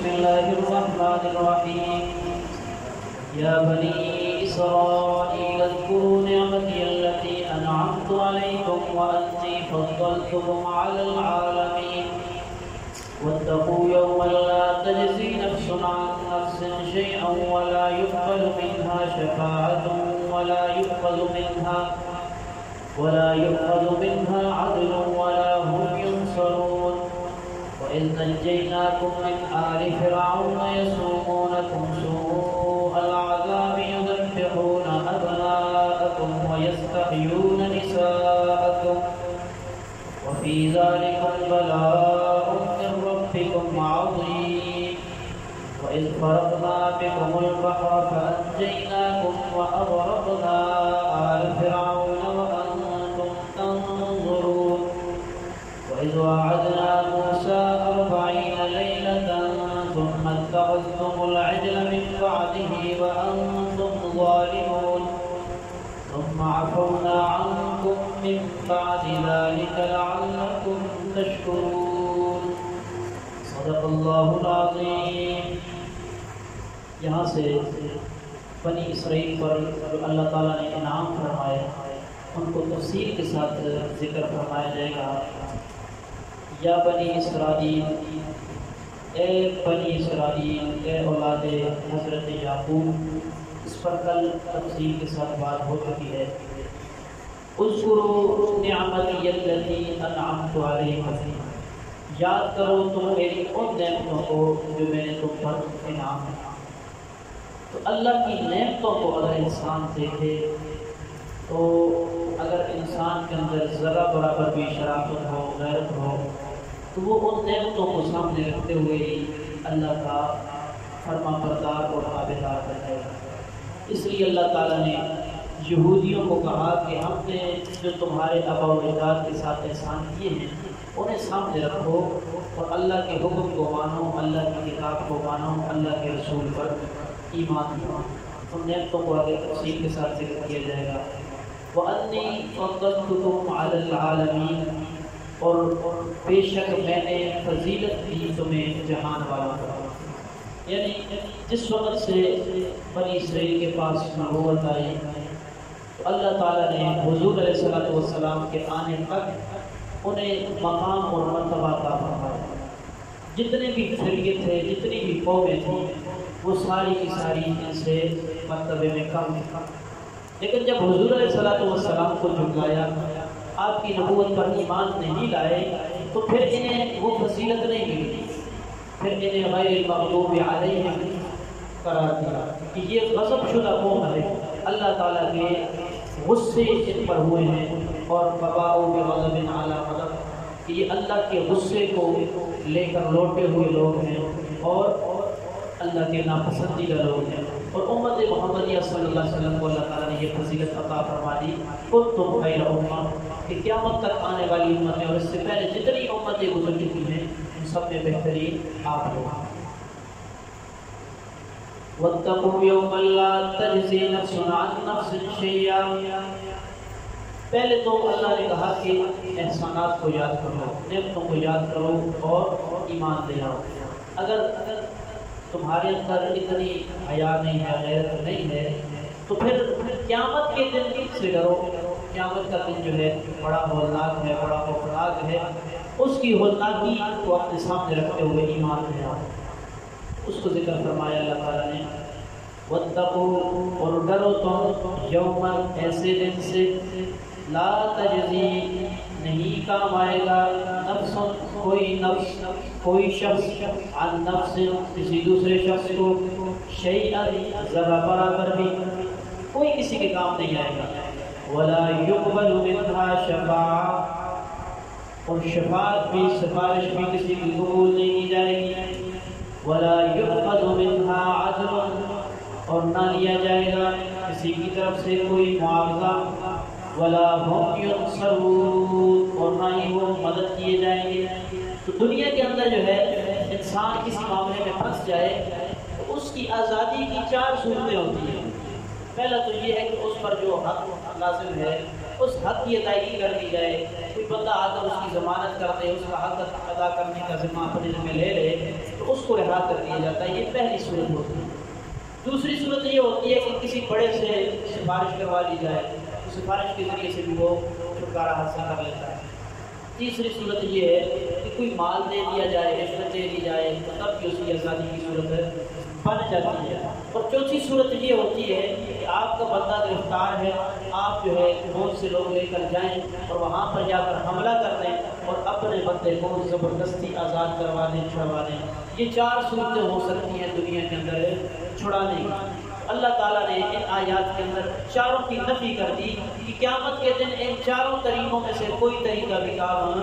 الله الرحمن الرحيم يا بني إسرائيل اذكروا نعمتي التي أنعمت عليكم وأني فضلتكم على العالمين واتقوا يوما لا تجزي نفس عن نفس شيئا ولا يقبل منها شفاعة ولا يؤخذ منها عدل ولا هم ينصرون وإذ نجيناكم من آل فرعون يسومونكم سوء العذاب يذبحون أبناءكم ويستحيون نساءكم وفي ذلك بلاء من ربكم عظيم وإذ فرقنا بكم البحر فأنجيناكم وأغرقنا آل فرعون وأنتم تنظرون وإذ وعدنا موسى 40 ليلة ثم اتخذتم العجل من بعده وأنتم ظالمون ثم عفونا عنكم من بعد ذلك لعلكم تشكرون صدق اللہ العظیم۔ یہاں سے بنی اسرائیل پر جو اللہ تعالیٰ نے انعام فرمائے ان کو تفصیل کے ساتھ ذکر فرمایا جائے گا۔ یا بنی اسرائیل، اے بنی اسرائیل، اے اولاد حضرت یعقوب، اس پر کل تفصیل کے ساتھ بات ہو چکی ہے۔ اذکروا نعمتی التی انعمت علیکم، یاد کرو تم میری ان نعمتوں کو جو میں نے تم پر انعام کیا۔ تو اللہ کی نعمتوں کو اگر انسان دیکھے تو اگر انسان کے اندر ذرا برابر بھی شرافت ہو، غیرت ہو، تو وہ ان نعمتوں کو سامنے رکھتے ہوئے ہی اللہ کا فرما بردار اور تابعدار بن جائے گا۔ اس لیے اللہ تعالیٰ نے یہودیوں کو کہا کہ ہم نے جو تمہارے آبا و اجداد کے ساتھ احسان کیے ہیں انہیں سامنے رکھو اور اللہ کے حکم کو مانو، اللہ کی کتاب کو مانو، اللہ کے رسول پر ایمان لاؤ۔ ان نعمتوں کو آگے تفصیل کے ساتھ ذکر کیا جائے گا۔ وَأَنِّي فَضَّلْتُكُمْ عَلَى الْعَالَمِينَ، اور بے شک میں نے فضیلت دی تمہیں جہان والوں پر۔ یعنی جس وقت سے بنی اسرائیل کے پاس نبوت آئی تو اللہ تعالیٰ نے حضور علیہ السلام کے آنے تک انہیں مقام اور مرتبہ عطا فرمایا۔ جتنے بھی فرقے تھے، جتنی بھی قومیں تھیں، وہ ساری کی ساری ان سے مرتبے میں کم تھی، لیکن جب حضور علیہ السلام کو جھٹلایا، آپ کی نبوت پر ایمان نہیں لائے، تو پھر انہیں وہ فضیلت نہیں ملی، پھر انہیں غیر المغضوب علیہم قرار دیا کہ یہ غضب شدہ قوم ہے، اللہ تعالیٰ کے غصے ان پر ہوئے ہیں، اور بباؤ بغضب علی غضب کہ یہ اللہ کے غصے کو لے کر لوٹے ہوئے لوگ ہیں اور اللہ کے ناپسندیدہ لوگ ہیں۔ اور امت محمدیہ صلی اللہ علیہ وسلم کو اللہ تعالیٰ نے یہ فضیلت عطا فرما دی، کنتم خیر امہ، کہ قیامت تک آنے والی امتیں اور اس سے پہلے جتنی امتیں گزر چکی ہیں ان سب میں بہترین آپ لوگ۔ واتقوا یوما لا تجزی نفس عن نفس شیئا، پہلے تو اللہ نے کہا کہ احسانات کو یاد کرو، نعمتوں کو یاد کرو اور ایمان لے آؤ۔ اگر تمہارے اندر اتنی حیا نہیں ہے، غیرت نہیں ہے، تو پھر قیامت کے دن سے ڈرو۔ قیامت کا دن جو ہے بڑا ہولناک ہے، بڑا خوفناک ہے، اس کی ہولناکی کو اپنے سامنے رکھتے ہوئے ایمان لے آؤ۔ اس کو ذکر فرمایا اللہ تعالیٰ نے، واتقوا، اور ڈرو تم، یوما، ایسے دن سے، لا تجزی، نہیں کام آئے گا، نفس، کوئی شخص، عن نفس، کسی دوسرے شخص کو، شیئا، ذرا برابر بھی، کوئی کسی کے کام نہیں آئے گا، ولا یقبل منہا شفاعہ، اور شفاعت بھی، سفارش بھی کسی کی قبول نہیں کی جائے گی، ولا یؤخذ منہا عدل، اور نہ لیا جائے گا کسی کی طرف سے کوئی معاوضہ، ولا هم ينصرون، اور نہ ہی وہ مدد کیے جائیں گے۔ تو دنیا کے اندر جو ہے انسان کسی معاملے میں پھنس جائے تو اس کی آزادی کی 4 صورتیں ہوتی ہیں۔ پہلا تو یہ ہے کہ اس پر جو حق لازم ہے اس حق کی ادائیگی کر دی جائے، کوئی بندہ آ کر اس کی ضمانت کر دے، اس کا حق ادا کرنے کا ذمہ اپنے ذمہ لے لے، تو اس کو رہا کر دیا جاتا ہے۔ یہ پہلی صورت ہوتی ہے۔ دوسری صورت یہ ہوتی ہے کہ کسی بڑے سے سفارش کروا لی جائے، تو سفارش کے ذریعے سے بھی وہ چھٹکارا حاصل کر لیتا ہے۔ تیسری صورت یہ ہے کہ کوئی مال دے دیا جائے، رشوت دے دی جائے، تو تب بھی اس کی آزادی کی صورت بن جاتی ہے۔ اور چوتھی صورت یہ ہوتی ہے کہ آپ کا بندہ گرفتار ہے، آپ جو ہے بہت سے لوگ لے کر جائیں اور وہاں پر جا کر حملہ کر دیں اور اپنے بندے کو زبردستی آزاد کروا دیں، چھڑوا دیں۔ یہ چار صورتیں ہو سکتی ہیں دنیا کے اندر چھڑانے کی۔ اللہ تعالیٰ نے ان آیات کے اندر چاروں کی نفی کر دی کہ قیامت کے دن ان چاروں طریقوں میں سے کوئی طریقہ بھی کام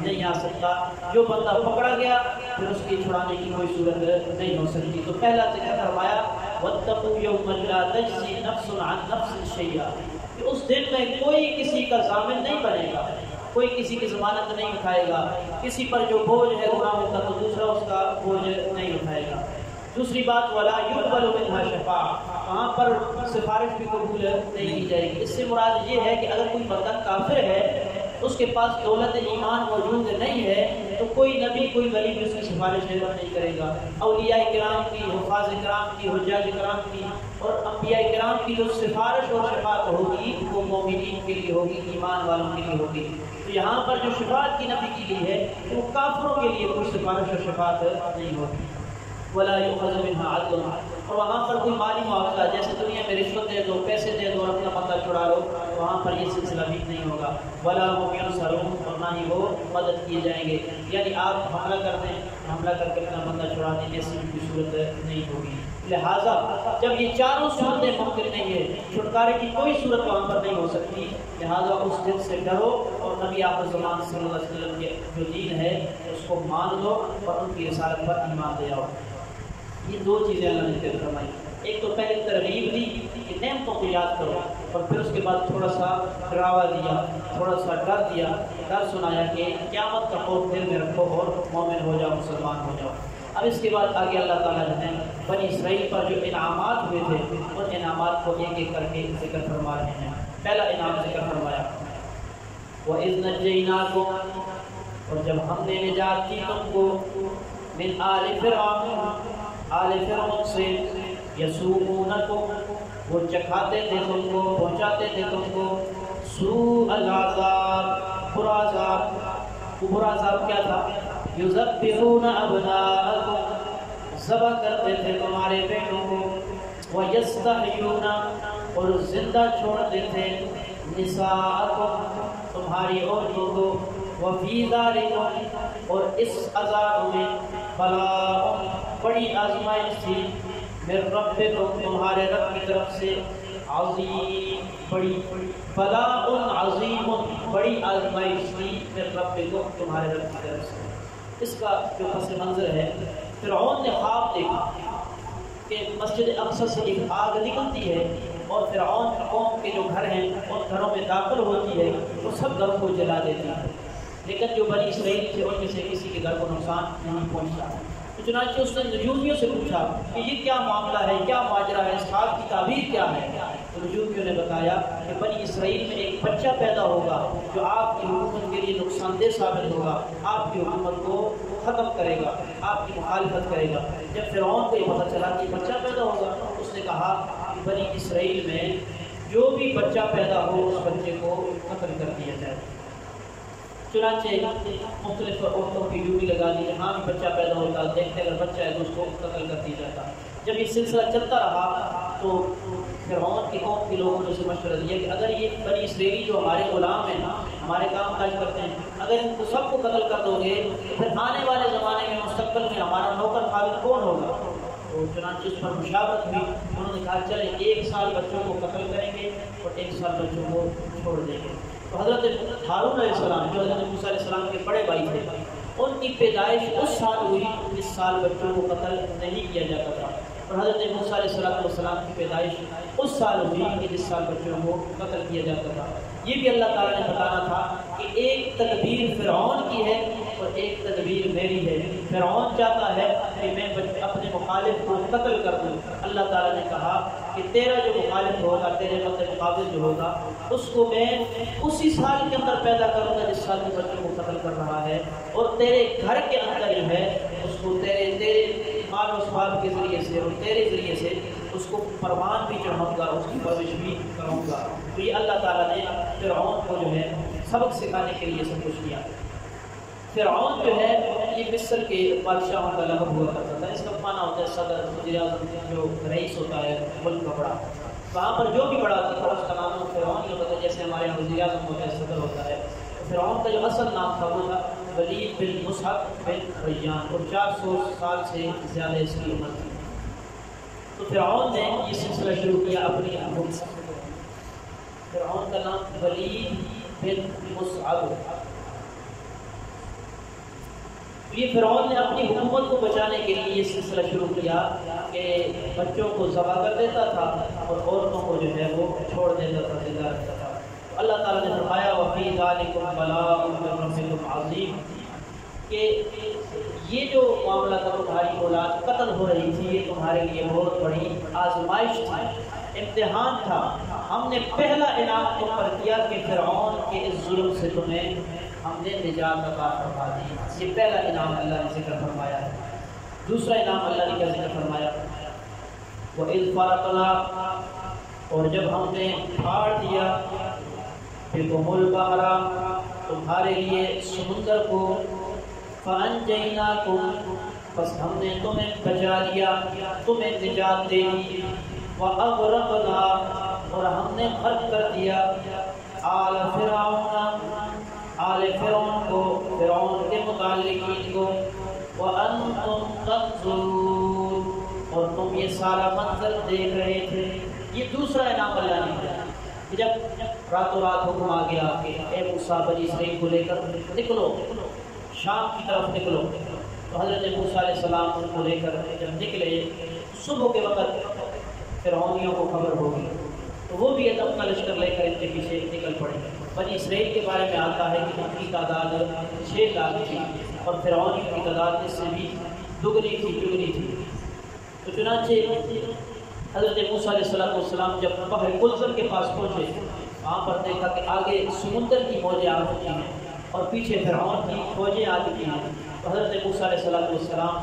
نہیں آ سکتا۔ جو بندہ پکڑا گیا پھر اس کی چھڑانے کی کوئی صورت نہیں ہو سکتی۔ تو پہلا ذکر فرمایا وَاتَّقُوا يَوْمًا لَا تَجْزِي نَفْسٌ عَن نَفْسٍ شَيْئًا، کہ اس دن میں کوئی کسی کا ضامن نہیں بنے گا، کوئی کسی کی ضمانت نہیں اٹھائے گا، کسی پر جو بوجھ ہے گناہوں کا تو دوسرا اس کا بوجھ نہیں اٹھائے گا۔ دوسری بات وَلَا يُقْبَلُ مِنْهَا شَفَاعَةٌ، وہاں پر سفارش بھی قبول نہیں کی جائے گی۔ اس سے مراد یہ ہے کہ اگر کوئی بندہ کافر ہے، اس کے پاس دولت ایمان موجود نہیں ہے، تو کوئی نبی کوئی ولی بھی اس کی سفارش نہیں کرے گا۔ اولیاء کرام کی، حفاظ کرام کی، حجاج کرام کی اور انبیاء کرام کی جو سفارش اور شفاعت ہوگی وہ مومنین کے لیے ہوگی، ایمان والوں کے لیے ہوگی۔ تو یہاں پر جو شفاعت کی نفی کی گئی ہے وہ کافروں کے لیے کوئی سفارش اور شفاعت نہیں ہوگی۔ ولا يؤخذ منها عدل، اور وہاں پر کوئی مالی معاوضہ جیسے دنیا میں رشوت دے دو، پیسے دے دو اور اپنا بندہ چھڑا لو، وہاں پر یہ سلسلہ بھی نہیں ہوگا۔ ولا هم ينصرون، اور نہ ہی وہ مدد کیے جائیں گے، یعنی آپ حملہ کر دیں، حملہ کر کے اپنا بندہ چھڑا دیں، ایسی بھی صورت نہیں ہوگی۔ لہٰذا جب یہ چاروں صورتیں ممکن نہیں ہے، چھٹکارے کی کوئی صورت وہاں پر نہیں ہو سکتی، لہٰذا اس دن سے ڈرو اور نبی آخر زمان صلی اللہ علیہ وسلم کے جو دین ہے اس کو مان لو اور ان کی رسالت پر ایمان لے آؤ۔ یہ دو چیزیں اللہ نے ذکر فرمائی، ایک تو پہلے ترغیب دی کہ نعمتوں کو یاد کرو، اور پھر اس کے بعد تھوڑا سا ڈراوا دیا، تھوڑا سا ڈر دیا، ڈر سنایا کہ قیامت کا خوف دل میں رکھو اور مومن ہو جاؤ، مسلمان ہو جاؤ۔ اب اس کے بعد آگے اللہ تعالیٰ نے بنی اسرائیل پر جو انعامات ہوئے تھے ان انعامات کو ایک ایک کر کے ذکر فرما رہے ہیں۔ پہلا انعام ذکر فرمایا وَإِذْ نَجَّيْنَاكُمْ، اور جب ہم نے نجات دی تم کو من آل فرعون، آل فرعون سے، یسومونکم، وہ چکھاتے تھے تم کو، پہنچاتے تھے تم کو، سوء العذاب، برا عذاب۔ وہ برا عذاب کیا تھا؟ یذبحون ابناءکم، ذبح کرتے تھے تمہارے بیٹوں کو، ویستحیون، اور زندہ چھوڑتے تھے، نساءکم، تمہاری عورتوں کو، وفی ذالکم، اور اس عذاب میں، بلاء، بڑی آزمائش تھی، من ربکم، تمہارے رب کی طرف سے، عظیم، بڑی، بلاء عظیم، بڑی آزمائش تھی، من ربکم، تمہارے رب کی طرف سے۔ اس کا جو پس منظر ہے، فرعون نے خواب دیکھا کہ مسجد اقصی سے ایک آگ نکلتی ہے اور فرعون قوم کے جو گھر ہیں ان گھروں میں داخل ہوتی ہے، وہ سب گھروں کو جلا دیتی ہے، لیکن جو بنی اسرائیل تھے ان میں سے کسی کے گھر کو نقصان نہیں پہنچا۔ تو چنانچہ اس نے نجومیوں سے پوچھا کہ یہ کیا معاملہ ہے، کیا ماجرا ہے، اس خواب کی تعبیر کیا ہے؟ تو نجومیوں نے بتایا کہ بنی اسرائیل میں ایک بچہ پیدا ہوگا جو آپ کی حکومت کے لیے نقصان دہ ثابت ہوگا، آپ کی حکومت کو ختم کرے گا، آپ کی مخالفت کرے گا۔ جب فرعون کو یہ پتہ چلا کہ بچہ پیدا ہوگا، اس نے کہا کہ بنی اسرائیل میں جو بھی بچہ پیدا ہو اس بچے کو قتل کر دیا جائے۔ چنانچہ مختلف عورتوں کی ڈیوٹی لگا دی، جہاں بھی بچہ پیدا ہوتا دیکھتے اگر بچہ ہے تو اس کو قتل کر دیا جاتا۔ جب یہ سلسلہ چلتا رہا تو فرعون کی قوم کے لوگوں نے اسے مشورہ دیا کہ اگر یہ بنی اسرائیلی جو ہمارے غلام ہیں، ہمارے کام کاج کرتے ہیں، اگر ان کو سب کو قتل کر دو گے تو پھر آنے والے زمانے میں مستقبل میں ہمارا نوکر خادم کون ہوگا؟ تو چنانچہ اس پر مشاورت ہوئی، انہوں نے کہا چلے 1 سال بچوں کو قتل کریں گے اور 1 سال بچوں کو چھوڑ دیں گے۔ تو حضرت ہارون علیہ السلام جو حضرت موسیٰ علیہ السلام کے بڑے بھائی تھے، ان کی پیدائش اس سال ہوئی جس سال بچوں کو قتل نہیں کیا جاتا تھا، اور حضرت موسیٰ علیہ السلام کی پیدائش اس سال ہوئی کہ جس سال بچوں کو قتل کیا جاتا تھا۔ یہ بھی اللہ تعالیٰ نے بتانا تھا کہ ایک تدبیر فرعون کی ہے اور ایک تدبیر میری ہے۔ فرعون چاہتا ہے کہ میں اپنے مخالف کو قتل کر دوں، اللہ تعالیٰ نے کہا کہ تیرا جو مخالف ہوگا، تیرے مقابل جو ہوگا، اس کو میں اسی سال کے اندر پیدا کروں گا جس سال کے بچوں کو قتل کر رہا ہے، اور تیرے گھر کے اندر جو ہے اس کو تیرے باپ اس باپ کے ذریعے سے اور تیرے ذریعے سے اس کو پروان بھی چڑھاؤں گا، اس کی پرورش بھی کروں گا۔ تو یہ اللہ تعالیٰ نے فرعون کو جو ہے سبق سکھانے کے لیے سب کچھ کیا۔ فرعون جو ہے یہ مصر کے بادشاہوں کا لقب ہوا کرتا تھا، اس کا معنی ہوتا ہے صدر، وزیر اعظم، جو رئیس ہوتا ہے ملک کا بڑا، وہاں پر جو بھی بڑا تھا اس کا نام فرعون ہی ہوتا ہے، جیسے ہمارے یہاں وزیر اعظم ہوتا ہے، صدر ہوتا ہے۔ فرعون کا جو اصل نام تھا وہ تھا ولید بن مصعب بن ریان، اور 400 سال سے زیادہ اس کی عمر تھی۔ تو فرعون نے یہ سلسلہ شروع کیا اپنی حکومت سے۔ فرعون کا نام ولید بن مصعب۔ یہ فرعون نے اپنی حکومت کو بچانے کے لیے یہ سلسلہ شروع کیا کہ بچوں کو ذبح کر دیتا تھا اور عورتوں کو جو ہے وہ چھوڑ دیتا تھا، زندہ رکھتا تھا۔ اللہ تعالیٰ نے فرمایا وَفِي ذَلِكُمْ بَلَاءٌ مِّن رَبِّكُمْ عَظِيمٌ، کہ یہ جو معاملہ تھا تمہاری اولاد قتل ہو رہی تھی، یہ تمہارے لیے بہت بڑی آزمائش تھی، امتحان تھا۔ ہم نے پہلا انعام تم پر کیا کہ فرعون کے اس ظلم سے تمہیں ہم نے نجات عطا فرما دی۔ یہ پہلا انعام اللہ نے ذکر فرمایا ہے۔ دوسرا انعام اللہ نے کیا ذکر فرمایا؟ وَإِذْ فَرَقْنَا، اور جب ہم نے پھاڑ دیا بِكُمُ الْبَحْرَ، تمہارے لیے سمندر کو، فَأَنْجَيْنَاكُمْ، بس ہم نے تمہیں بچا لیا، تمہیں نجات دے دی، وَأَغْرَقْنَا، اور ہم نے غرق کر دیا آل فرعون، آل فرعون کو، فرعون کے متعلقین کو، وَأَنْتُمْ تَنظُرُونَ، اور تم یہ سارا منظر دیکھ رہے تھے۔ یہ دوسرا انعام اللہ نے دیا کہ جب راتوں رات حکم آ گیا کہ اے موسیٰ بنی اسرائیل کو لے کر نکلو، شام کی طرف نکلو، تو حضرت موسیٰ علیہ السلام ان کو لے کر جب نکلے، صبح کے وقت فرعونیوں کو خبر ہوگی تو وہ بھی اپنا لشکر لے کر ان کے پیچھے نکل پڑے۔ بنی اسرائیل کے بارے میں آتا ہے کہ ان کی تعداد 6 لاکھ تھی اور فرعون کی تعداد اس سے بھی دگنی تھی۔ تو چنانچہ حضرت موسیٰ علیہ السلام جب بحر قلزم کے پاس پہنچے، وہاں پر دیکھا کہ آگے سمندر کی موجیں آ چکی ہیں اور پیچھے فرعون کی فوجیں آ چکی ہیں۔ تو حضرت موسیٰ علیہ السلام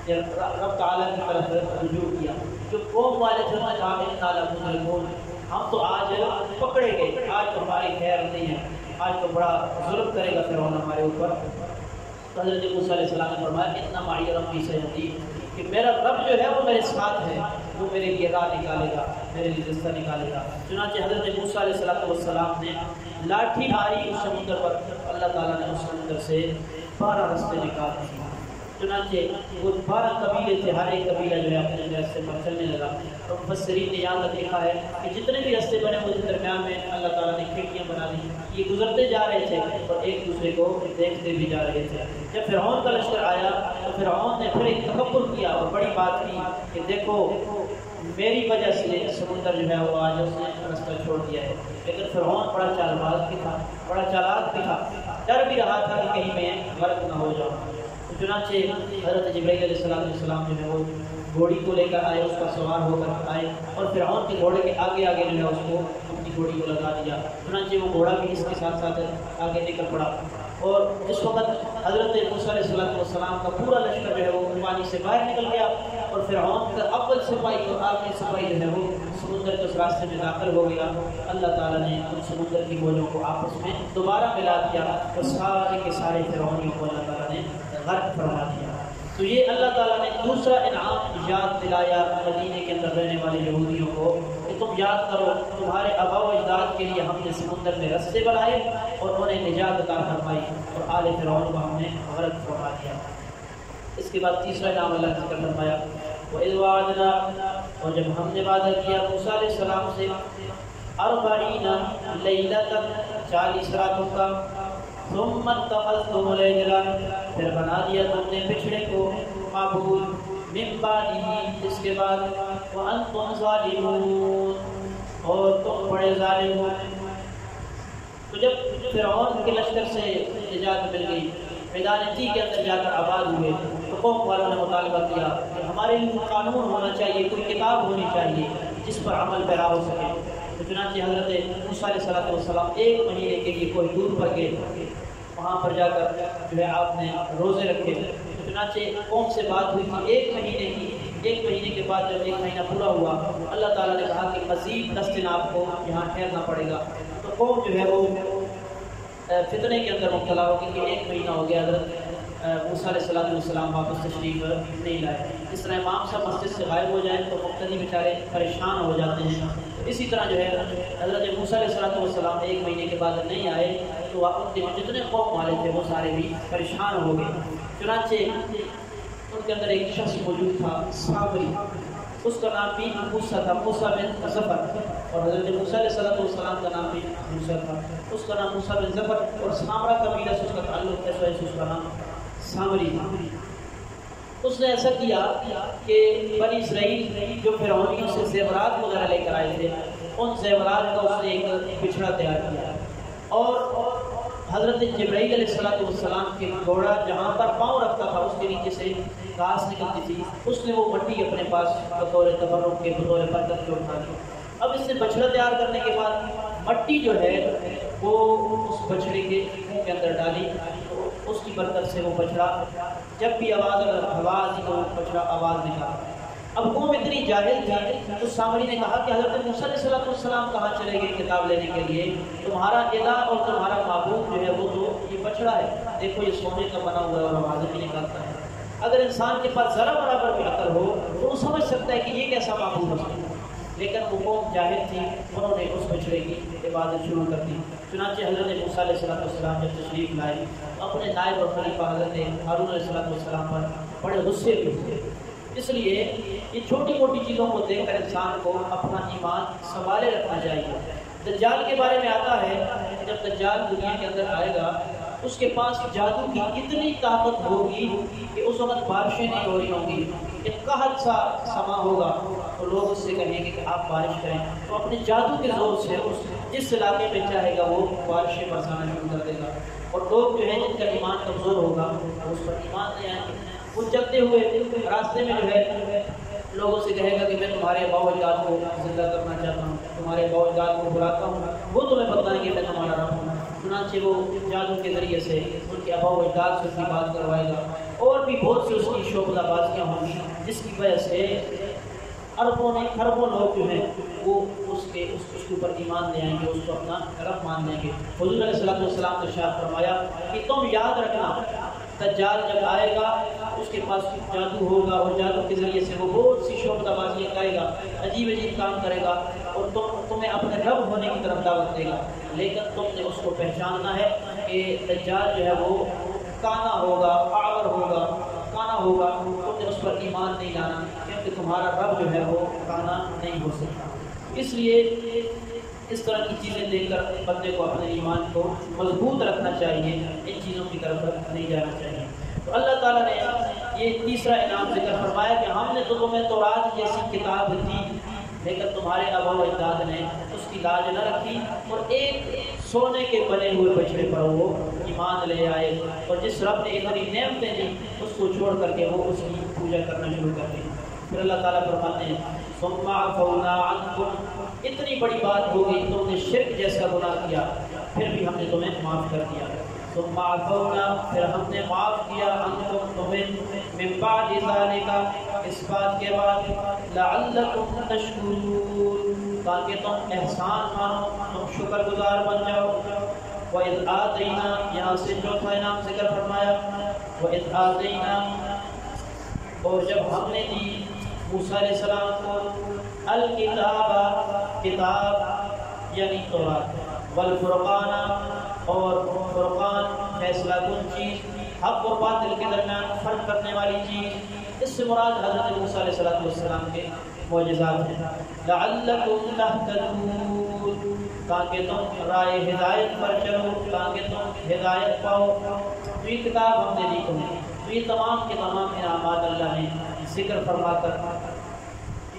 نے رب تعالیٰ کی طرف رجوع کیا۔ جو قوم والے تھے نا جہاں اِنَّا لَمُدْرِكُونَ، ہم تو آج پکڑے گئے، آج تو ہماری خیر نہیں ہے، آج تو بڑا ظلم کرے گا فرعون ہمارے اوپر۔ تو حضرت موسیٰ علیہ السلام نے فرمایا اِنَّ مَعِیَ رَبِّی سَیَهْدِینِ، کہ میرا رب جو ہے وہ میرے ساتھ ہے، وہ میرے لیے راہ نکالے گا، میرے لیے رستہ نکالے گا۔ چنانچہ حضرت موسیٰ علیہ السلام نے لاٹھی ماری اس سمندر پر، اللہ تعالیٰ نے اس سمندر سے 12 رستے نکال دیے۔ چنانچہ وہ 12 قبیلے تھے، ہر ایک قبیلہ جو ہے اپنے راستے پر چلنے لگا۔ اور مفسرین نے یہاں تک لکھا ہے کہ جتنے بھی راستے بنے وہ درمیان میں اللہ تعالیٰ نے کھڑکیاں بنا دی، یہ گزرتے جا رہے تھے اور ایک دوسرے کو دیکھتے بھی جا رہے تھے۔ جب فرعون کا لشکر آیا تو فرعون نے پھر ایک تکبر کیا اور بڑی بات کی کہ دیکھو میری وجہ سے سمندر جو ہے وہ آج اس نے رستہ چھوڑ دیا ہے۔ لیکن فرعون بڑا چالباز بھی تھا، بڑا چالاک بھی تھا، ڈر بھی رہا تھا کہ کہیں میں غرق نہ ہو جاؤں۔ چنانچہ حضرت جبرائیل علیہ السلام جو ہے وہ گھوڑی کو لے کر آئے، اس پر سوار ہو کر آئے اور فرعون کے گھوڑے کے آگے جو ہے اس کو اپنی گھوڑی کو لگا دیا۔ چنانچہ وہ گھوڑا بھی اس کے ساتھ آگے نکل پڑا، اور جس وقت حضرت موسیٰ علیہ السلام کا پورا لشکر جو ہے وہ پانی سے باہر نکل گیا اور فرعون کا اول سپاہی اور آخری سپاہی جو ہے وہ سمندر کے اس راستے میں داخل ہو گیا، اللہ تعالیٰ نے ان سمندر کی موجوں کو آپس میں دوبارہ ملا دیا اور سارے کے سارے فرعونیوں کو اللہ تعالیٰ نے غرق فرما دیا۔ تو یہ اللہ تعالیٰ نے دوسرا انعام یاد دلایا مدینے کے اندر رہنے والے یہودیوں کو کہ تم یاد کرو تمہارے آباء و اجداد کے لیے ہم نے سمندر میں رستے بنائے اور انہیں نجات عطا فرمائی اور آل فرعون کو ہم نے غرق فرما دیا۔ اس کے بعد تیسرا انعام اللہ نے ذکر فرمایا وَإِذْ وَعَدْنَا، اور جب ہم نے وعدہ کیا موسیٰ علیہ السلام سے 40 لیلۃ 40 راتوں کا، ثم اتخذتم العجل، پھر بنا دیا تم نے بچھڑے کو معبود، من بعدہ، اس کے بعد، وانتم ظالمون، اور تم بڑے ظالم ہو۔ تو جب فرعون کے لشکر سے نجات مل گئی، میدان تی کے اندر جا کر آباد ہوئے، تو قوم والوں نے مطالبہ کیا کہ ہمارے لیے قانون ہونا چاہیے، کوئی کتاب ہونی چاہیے جس پر عمل پیرا ہو سکے۔ تو چنانچہ حضرت موسیٰ علیہ السلام 1 مہینے کے لیے کوئی دور پر گئے، وہاں پر جا کر جو ہے آپ نے روزے رکھے۔ چنانچہ قوم سے بات ہوئی کہ 1 مہینے کی ایک مہینے کے بعد جب ایک مہینہ پورا ہوا اللہ تعالیٰ نے کہا کہ مزید 10 دن آپ کو یہاں ٹھہرنا پڑے گا. تو قوم جو ہے وہ فتنے کے اندر مبتلا ہوگی کہ ایک مہینہ ہو گیا حضرت موسیٰ علیہ السلام واپس تشریف نہیں لائے. اس طرح امام صاحب مسجد سے غائب ہو جائیں تو مقتدی بیچارے پریشان ہو جاتے ہیں. اسی طرح جو ہے حضرت موسیٰ علیہ السلام ایک مہینے کے بعد نہیں آئے تو ان کے جتنے قوم والے تھے وہ سارے بھی پریشان ہو گئے. چنانچہ ان کے اندر ایک شخص موجود تھا سامری، اس کا نام بھی موسیٰ تھا، موسیٰ بن ظفر، اور حضرت موسیٰ علیہ السلام کا نام بھی موسیٰ تھا، اس کا نام موسیٰ بن ظفر، اور سامرا قبیلہ سے اس کا تعلق ہے، اس کا نام سامری تھا. اس نے ایسا کیا کہ بنی اسرائیل جو فرعونیوں سے زیورات وغیرہ لے کر آئے تھے ان زیورات کا اس نے ایک بچھڑا تیار کیا، اور حضرت جبرائیل علیہ السلام کے گھوڑا جہاں پر پاؤں رکھتا تھا اس کے نیچے سے گھاس نکلتی تھی، اس نے وہ مٹی اپنے پاس بطور تبرک کے بطور برکت کے اٹھا لی. اب اس سے بچھڑا تیار کرنے کے بعد مٹی جو ہے وہ اس بچھڑے کے منہ کے اندر ڈالی، اس کی برکت سے وہ بچھڑا جب بھی آواز تو بچڑا آواز نکالا. اب قوم اتنی جاہل تھی تو سامری نے کہا کہ حضرت موسیٰ علیہ السلام کہاں چلے گئے کتاب لینے کے لیے؟ تمہارا الہ اور تمہارا معبود جو ہے وہ تو یہ بچڑا ہے، دیکھو یہ سونے کا بنا ہوا ہے اور آوازیں بھی نکالتا ہے. اگر انسان کے پاس ذرا برابر بھی عقل ہو تو وہ سمجھ سکتا ہے کہ یہ کیسا معبود ہو سکتا ہے. لیکن وہ قوم جاہل تھی، انہوں نے اس بچڑے کی عبادت شروع کر دی. چنانچہ حضرت موسیٰ علیہ السلام جب تشریف لائے اپنے نائب اور خلیفہ حضرت ہارون علیہ السلام پر بڑے غصے بھی ہوئے. اس لیے یہ چھوٹی موٹی چیزوں کو دیکھ کر انسان کو اپنا ایمان سنبھالے رکھنا چاہیے. دجال کے بارے میں آتا ہے جب دجال دنیا کے اندر آئے گا اس کے پاس جادو کی اتنی طاقت ہوگی کہ اس وقت بارشیں نہیں ہو رہی ہوں گی، ایک قحط سا سما ہوگا تو لوگ اس سے کہیں گے کہ آپ بارش کریں، تو اپنے جادو کے زور سے جس علاقے میں چاہے گا وہ بارشیں برسانا شروع کر دے گا. اور لوگ جو ہیں جن کا ایمان کمزور ہوگا وہ اس پر ایمان نہیں آئیں گے. وہ چلتے ہوئے راستے میں جو ہے لوگوں سے کہے گا کہ میں تمہارے ابا و اجداد کو زندہ کرنا چاہتا ہوں، تمہارے ابا و اجداد کو بلاتا ہوں، وہ تمہیں بتائیں گے میں تمہارا رب ہوں. چنانچہ وہ جادو کے ذریعے سے ان کے ابا و اجداد سے اس کی بات کروائے گا، اور بھی بہت سی اس کی شعبہ بازیاں ہوں گی جس کی وجہ سے اربوں نے خربوں لوگ جو ہیں وہ اس کے اوپر ایمان لے آئیں گے، اس کو اپنا رب مان لیں گے. حضور علیہ السلام نے ارشاد فرمایا کہ تم یاد رکھنا دجال جب آئے گا اس کے پاس جادو ہوگا اور جادو کے ذریعے سے وہ بہت سی شعبہ بازیاں کرے گا، عجیب عجیب کام کرے گا اور تمہیں اپنے رب ہونے کی طرف دعوت دے گا. لیکن تم نے اس کو پہچاننا ہے کہ دجال جو ہے وہ کانا ہوگا، اعور ہوگا، کانا ہوگا. تم نے اس پر ایمان نہیں لانا کیونکہ تمہارا رب جو ہے وہ کانا نہیں ہو سکتا. اس لیے اس طرح کی چیزیں دیکھ کر بندے کو اپنے ایمان کو مضبوط رکھنا چاہیے، ان چیزوں کی طرف نہیں جانا چاہیے. تو اللہ تعالیٰ نے یہ تیسرا انعام ذکر فرمایا کہ ہم نے تو تمہیں تورات جیسی کتاب دی لیکن تمہارے ابا و اجداد نے اس کی لاج نہ رکھی اور ایک سونے کے بنے ہوئے بچڑے پر وہ ایمان لے آئے، اور جس رب نے اتنی نعمتیں دی اس کو چھوڑ کر کے وہ اس کی پوجا کرنا شروع کر دی. پھر اللہ تعالیٰ فرماتے ہیں ثم عفونا عنکم، اتنی بڑی بات ہو گئی تم نے شرک جیسا گناہ کیا پھر بھی ہم نے تمہیں معاف کر دیا. ثم عفونا، پھر ہم نے معاف کیا عنکم تمہیں، من بعد ذالک، اس بات کے بعد، لعلکم تشکرون، تاکہ تم احسان مانو، تم شکر گزار بن جاؤ. وَإِذْ آتَيْنَا، یہاں سے چوتھا انعام ذکر فرمایا، وَإِذْ آتَيْنَا، اور جب ہم نے دی موسیٰ علیہ السلام کو الکتاب، کتاب یعنی تورات، والفرقان، اور فرقان فیصلہ کن چیز، حق اور باطل کے درمیان فرق کرنے والی چیز. اس سے مراد حضرت موسیٰ علیہ السلام کے معجزات ہیں. لعلکم تہتدون، تاکہ تم رائے ہدایت پر چلو، تاکہ تم ہدایت پاؤ. تو یہ کتاب ہم نے دی تمہیں. تو یہ تمام کے تمام انعامات اللہ نے ذکر فرما کر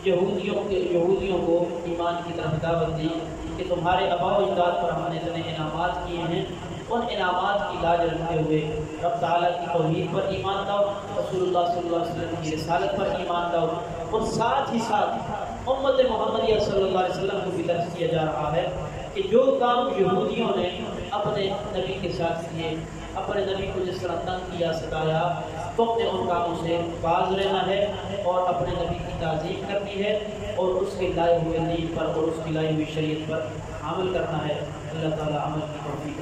یہودیوں کو ایمان کی طرف دعوت دی کہ تمہارے آباء و اجداد پر ہم نے اتنے انعامات کیے ہیں، ان انعامات کی لاج رکھتے ہوئے رب تعالیٰ کی توحید پر ایمان لاؤ، رسول اللہ صلی اللہ علیہ وسلم کی رسالت پر ایمان لاؤ، اور ساتھ ہی ساتھ امت محمدیہ صلی اللہ علیہ وسلم کو بھی درس کیا جا رہا ہے کہ جو کام یہودیوں نے اپنے نبی کے ساتھ کیے، اپنے نبی کو جس طرح تنگ کیا، ستایا، تم نے ان کاموں سے باز رہنا ہے اور اپنے نبی کی تعظیم کرنی ہے اور اس کے لائے ہوئے دین پر اور اس کی لائی ہوئی شریعت پر عمل کرنا ہے۔ اللہ تعالیٰ عمل کی توفیق